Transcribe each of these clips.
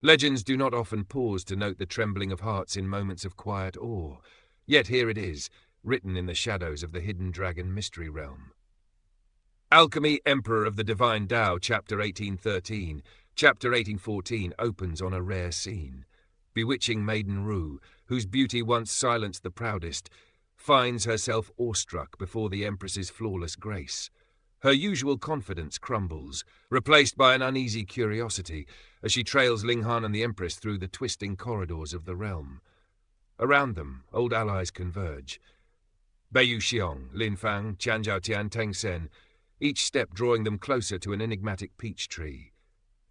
Legends do not often pause to note the trembling of hearts in moments of quiet awe, yet here it is, written in the shadows of the hidden dragon mystery realm. Alchemy Emperor of the Divine Dao, Chapter 1813. Chapter 1814 opens on a rare scene. Bewitching Maiden Rou, whose beauty once silenced the proudest, finds herself awestruck before the Empress's flawless grace. Her usual confidence crumbles, replaced by an uneasy curiosity, as she trails Ling Han and the Empress through the twisting corridors of the realm. Around them, old allies converge. Beiyu Xiong, Lin Fang, Qianzhao Tian, Teng Sen, each step drawing them closer to an enigmatic peach tree,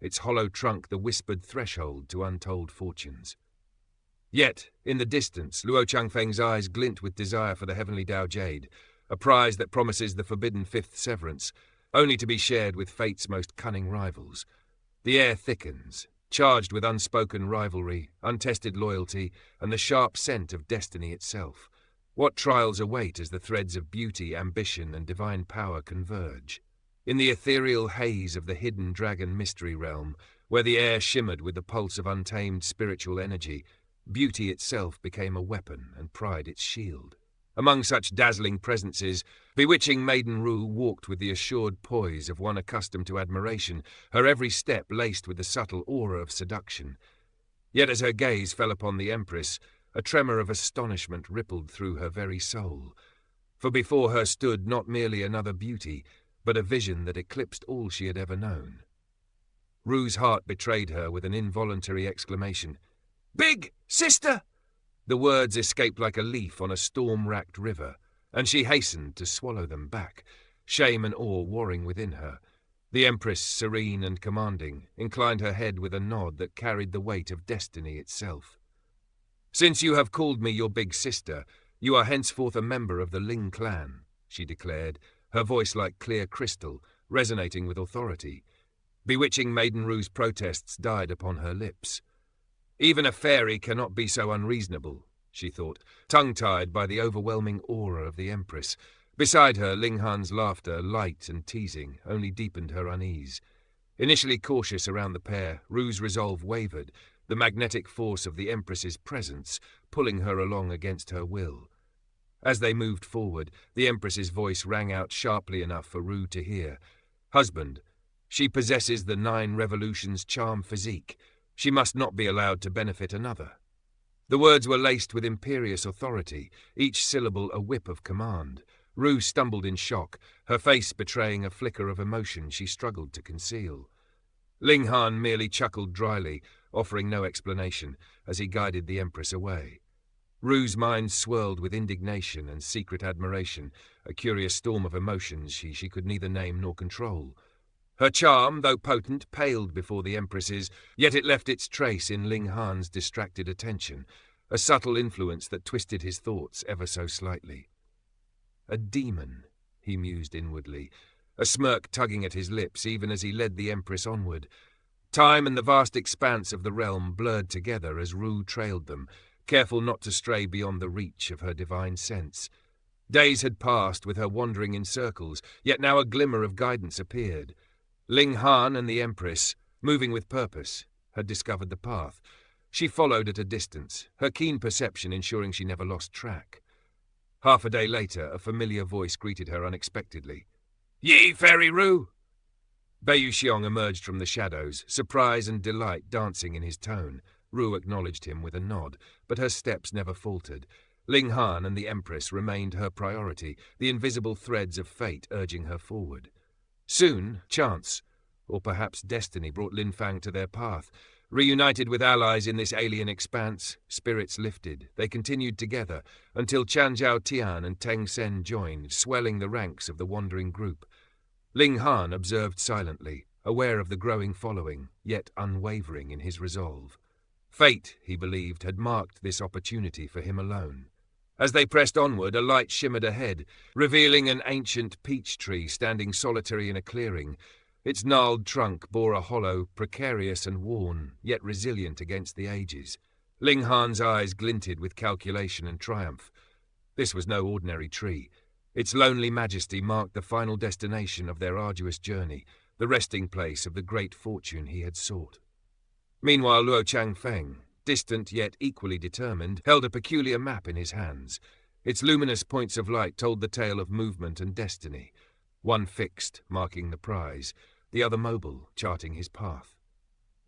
its hollow trunk the whispered threshold to untold fortunes. Yet, in the distance, Luo Changfeng's eyes glint with desire for the Heavenly Dao Jade, a prize that promises the forbidden Fifth Severance, only to be shared with fate's most cunning rivals. The air thickens, charged with unspoken rivalry, untested loyalty, and the sharp scent of destiny itself. What trials await as the threads of beauty, ambition, and divine power converge? In the ethereal haze of the hidden dragon mystery realm, where the air shimmered with the pulse of untamed spiritual energy, beauty itself became a weapon and pride its shield. Among such dazzling presences, Bewitching Maiden Rou walked with the assured poise of one accustomed to admiration, her every step laced with the subtle aura of seduction. Yet as her gaze fell upon the Empress, a tremor of astonishment rippled through her very soul. For before her stood not merely another beauty, but a vision that eclipsed all she had ever known. Ru's heart betrayed her with an involuntary exclamation. "Big sister!" The words escaped like a leaf on a storm-racked river, and she hastened to swallow them back, shame and awe warring within her. The Empress, serene and commanding, inclined her head with a nod that carried the weight of destiny itself. "Since you have called me your big sister, you are henceforth a member of the Ling clan," she declared, her voice like clear crystal, resonating with authority. Bewitching Maiden Ru's protests died upon her lips. Even a fairy cannot be so unreasonable, she thought, tongue-tied by the overwhelming aura of the Empress. Beside her, Ling Han's laughter, light and teasing, only deepened her unease. Initially cautious around the pair, Ru's resolve wavered, the magnetic force of the Empress's presence pulling her along against her will. As they moved forward, the Empress's voice rang out sharply enough for Rou to hear. "Husband, she possesses the 9 revolutions charm physique. She must not be allowed to benefit another." The words were laced with imperious authority, each syllable a whip of command. Rou stumbled in shock, her face betraying a flicker of emotion she struggled to conceal. Ling Han merely chuckled dryly, offering no explanation, as he guided the Empress away. Ru's mind swirled with indignation and secret admiration, a curious storm of emotions she could neither name nor control. Her charm, though potent, paled before the Empress's, yet it left its trace in Ling Han's distracted attention, a subtle influence that twisted his thoughts ever so slightly. A demon, he mused inwardly, a smirk tugging at his lips even as he led the Empress onward. Time and the vast expanse of the realm blurred together as Rou trailed them, careful not to stray beyond the reach of her divine sense. Days had passed with her wandering in circles, yet now a glimmer of guidance appeared. Ling Han and the Empress, moving with purpose, had discovered the path. She followed at a distance, her keen perception ensuring she never lost track. Half a day later, a familiar voice greeted her unexpectedly. "Ye, Fairy Rou!" Beiyu Xiong emerged from the shadows, surprise and delight dancing in his tone. Rou acknowledged him with a nod, but her steps never faltered. Ling Han and the Empress remained her priority, the invisible threads of fate urging her forward. Soon, chance, or perhaps destiny, brought Lin Fang to their path. Reunited with allies in this alien expanse, spirits lifted. They continued together until Qianzhao Tian and Teng Sen joined, swelling the ranks of the wandering group. Ling Han observed silently, aware of the growing following, yet unwavering in his resolve. Fate, he believed, had marked this opportunity for him alone. As they pressed onward, a light shimmered ahead, revealing an ancient peach tree standing solitary in a clearing. Its gnarled trunk bore a hollow, precarious and worn, yet resilient against the ages. Ling Han's eyes glinted with calculation and triumph. This was no ordinary tree. Its lonely majesty marked the final destination of their arduous journey, the resting place of the great fortune he had sought. Meanwhile, Luo Changfeng, distant yet equally determined, held a peculiar map in his hands. Its luminous points of light told the tale of movement and destiny, one fixed, marking the prize, the other mobile, charting his path.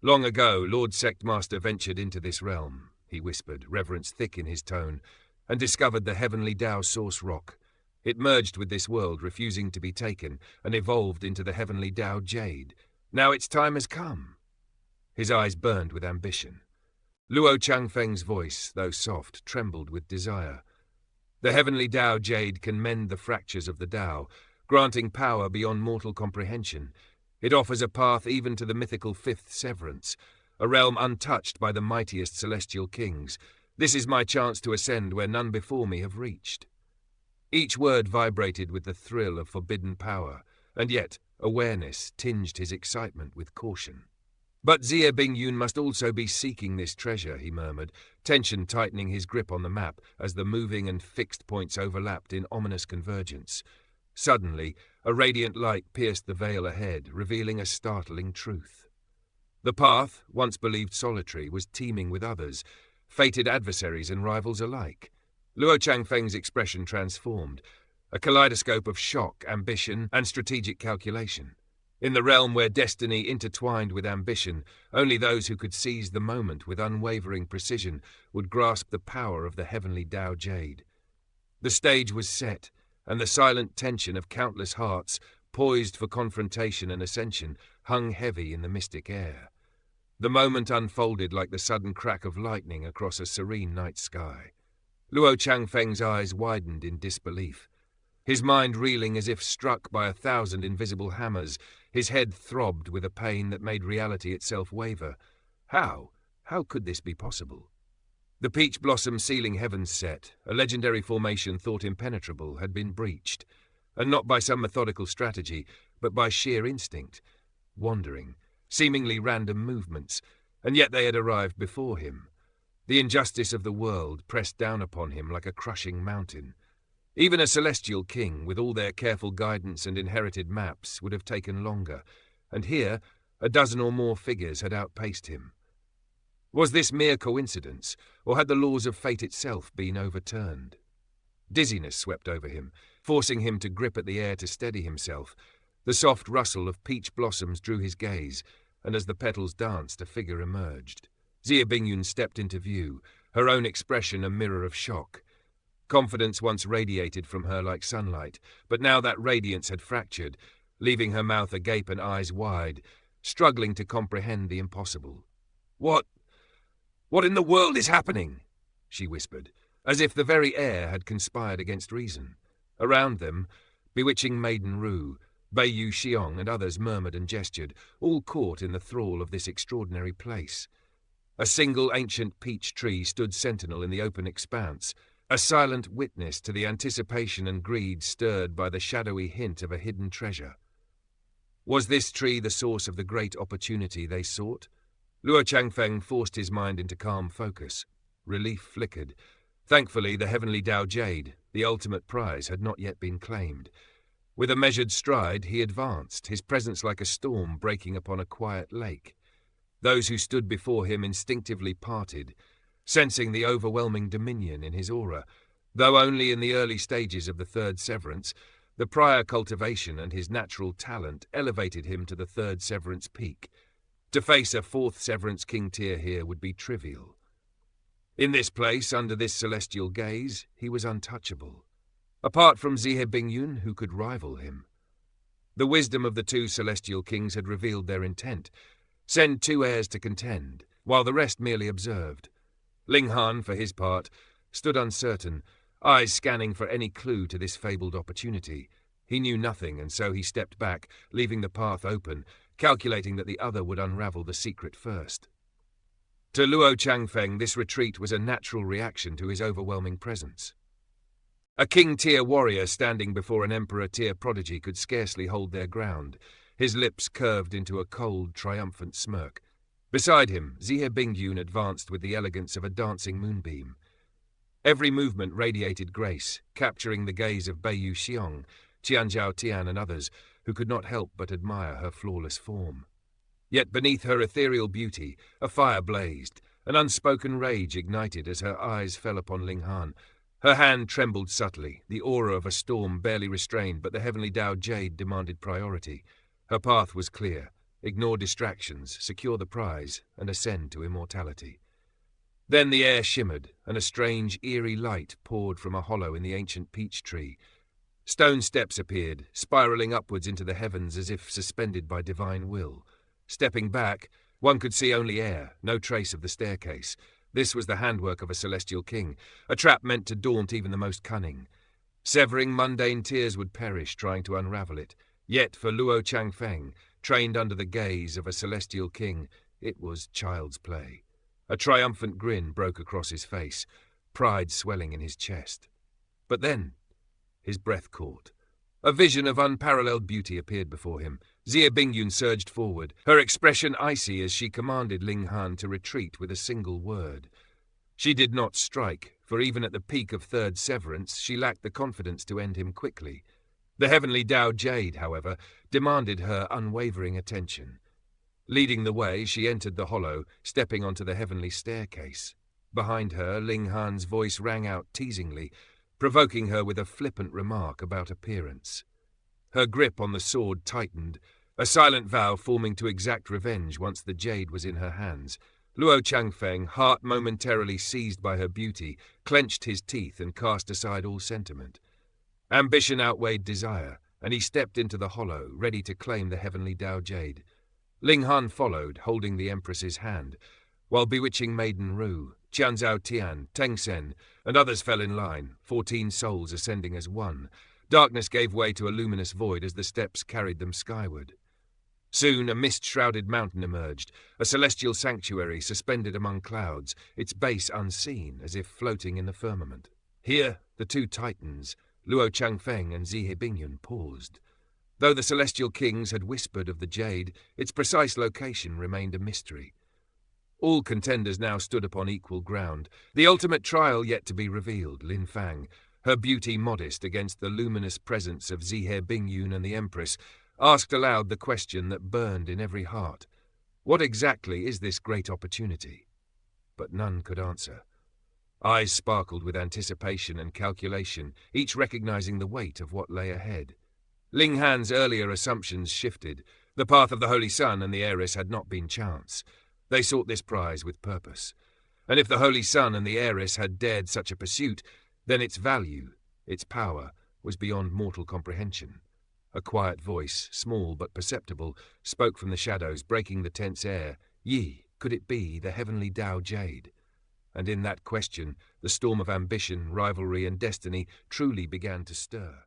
Long ago, Lord Sectmaster ventured into this realm, he whispered, reverence thick in his tone, and discovered the Heavenly Dao source rock. It merged with this world, refusing to be taken, and evolved into the Heavenly Dao Jade. Now its time has come. His eyes burned with ambition. Luo Changfeng's voice, though soft, trembled with desire. The Heavenly Dao Jade can mend the fractures of the Dao, granting power beyond mortal comprehension. It offers a path even to the mythical Fifth Severance, a realm untouched by the mightiest celestial kings. This is my chance to ascend where none before me have reached. Each word vibrated with the thrill of forbidden power, and yet awareness tinged his excitement with caution. But Xie Bingyun must also be seeking this treasure, he murmured, tension tightening his grip on the map as the moving and fixed points overlapped in ominous convergence. Suddenly, a radiant light pierced the veil ahead, revealing a startling truth. The path, once believed solitary, was teeming with others, fated adversaries and rivals alike. Luo Changfeng's expression transformed, a kaleidoscope of shock, ambition, and strategic calculation. In the realm where destiny intertwined with ambition, only those who could seize the moment with unwavering precision would grasp the power of the Heavenly Dao Jade. The stage was set, and the silent tension of countless hearts, poised for confrontation and ascension, hung heavy in the mystic air. The moment unfolded like the sudden crack of lightning across a serene night sky. Luo Changfeng's eyes widened in disbelief. His mind reeling as if struck by 1,000 invisible hammers, his head throbbed with a pain that made reality itself waver. How could this be possible? The peach blossom sealing heavens set, a legendary formation thought impenetrable, had been breached, and not by some methodical strategy, but by sheer instinct. Wandering, seemingly random movements, and yet they had arrived before him. The injustice of the world pressed down upon him like a crushing mountain. Even a celestial king, with all their careful guidance and inherited maps, would have taken longer, and here a dozen or more figures had outpaced him. Was this mere coincidence, or had the laws of fate itself been overturned? Dizziness swept over him, forcing him to grip at the air to steady himself. The soft rustle of peach blossoms drew his gaze, and as the petals danced, a figure emerged. Xie Bingyun stepped into view, her own expression a mirror of shock. Confidence once radiated from her like sunlight, but now that radiance had fractured, leaving her mouth agape and eyes wide, struggling to comprehend the impossible. What in the world is happening?" she whispered, as if the very air had conspired against reason. Around them, Bewitching Maiden Rou, Beiyu Xiong and others murmured and gestured, all caught in the thrall of this extraordinary place. A single ancient peach tree stood sentinel in the open expanse, a silent witness to the anticipation and greed stirred by the shadowy hint of a hidden treasure. Was this tree the source of the great opportunity they sought? Luo Changfeng forced his mind into calm focus. Relief flickered. Thankfully, the Heavenly Dao Jade, the ultimate prize, had not yet been claimed. With a measured stride, he advanced, his presence like a storm breaking upon a quiet lake. Those who stood before him instinctively parted, sensing the overwhelming dominion in his aura. Though only in the early stages of the Third Severance, the prior cultivation and his natural talent elevated him to the Third Severance peak. To face a Fourth Severance King tier here would be trivial. In this place, under this celestial gaze, he was untouchable. Apart from Xie Bingyun, who could rival him? The wisdom of the two celestial kings had revealed their intent: send 2 heirs to contend, while the rest merely observed. Ling Han, for his part, stood uncertain, eyes scanning for any clue to this fabled opportunity. He knew nothing, and so he stepped back, leaving the path open, calculating that the other would unravel the secret first. To Luo Changfeng, this retreat was a natural reaction to his overwhelming presence. A king-tier warrior standing before an emperor-tier prodigy could scarcely hold their ground, his lips curved into a cold, triumphant smirk. Beside him, Xie Bingyun advanced with the elegance of a dancing moonbeam. Every movement radiated grace, capturing the gaze of Beiyu Xiong, Qianzhao Tian and others, who could not help but admire her flawless form. Yet beneath her ethereal beauty, a fire blazed, an unspoken rage ignited as her eyes fell upon Ling Han. Her hand trembled subtly, the aura of a storm barely restrained, but the Heavenly Dao Jade demanded priority. Her path was clear: ignore distractions, secure the prize, and ascend to immortality. Then the air shimmered, and a strange, eerie light poured from a hollow in the ancient peach tree. Stone steps appeared, spiraling upwards into the heavens as if suspended by divine will. Stepping back, one could see only air, no trace of the staircase. This was the handwork of a celestial king, a trap meant to daunt even the most cunning. Severing mundane tears would perish trying to unravel it. Yet for Luo Changfeng, trained under the gaze of a celestial king, it was child's play. A triumphant grin broke across his face, pride swelling in his chest. But then, his breath caught. A vision of unparalleled beauty appeared before him. Xie Bingyun surged forward, her expression icy as she commanded Ling Han to retreat with a single word. She did not strike, for even at the peak of Third Severance, she lacked the confidence to end him quickly. The Heavenly Dao Jade, however, demanded her unwavering attention. Leading the way, she entered the hollow, stepping onto the heavenly staircase. Behind her, Ling Han's voice rang out teasingly, provoking her with a flippant remark about appearance. Her grip on the sword tightened, a silent vow forming to exact revenge once the jade was in her hands. Luo Changfeng, heart momentarily seized by her beauty, clenched his teeth and cast aside all sentiment. Ambition outweighed desire, and he stepped into the hollow, ready to claim the Heavenly Dao Jade. Ling Han followed, holding the Empress's hand, while Bewitching Maiden Rou, Qianzhao Tian, Teng Sen, and others fell in line, 14 souls ascending as one. Darkness gave way to a luminous void as the steps carried them skyward. Soon a mist-shrouded mountain emerged, a celestial sanctuary suspended among clouds, its base unseen, as if floating in the firmament. Here, the two titans, Luo Changfeng and Xie Bingyun, paused. Though the celestial kings had whispered of the jade, its precise location remained a mystery. All contenders now stood upon equal ground, the ultimate trial yet to be revealed. Lin Fang, her beauty modest against the luminous presence of Xie Bingyun and the Empress, asked aloud the question that burned in every heart. What exactly is this great opportunity? But none could answer. Eyes sparkled with anticipation and calculation, each recognizing the weight of what lay ahead. Ling Han's earlier assumptions shifted. The path of the Holy Sun and the heiress had not been chance. They sought this prize with purpose. And if the Holy Sun and the heiress had dared such a pursuit, then its value, its power, was beyond mortal comprehension. A quiet voice, small but perceptible, spoke from the shadows, breaking the tense air. Yi, could it be the Heavenly Dao Jade? And in that question, the storm of ambition, rivalry, and destiny truly began to stir.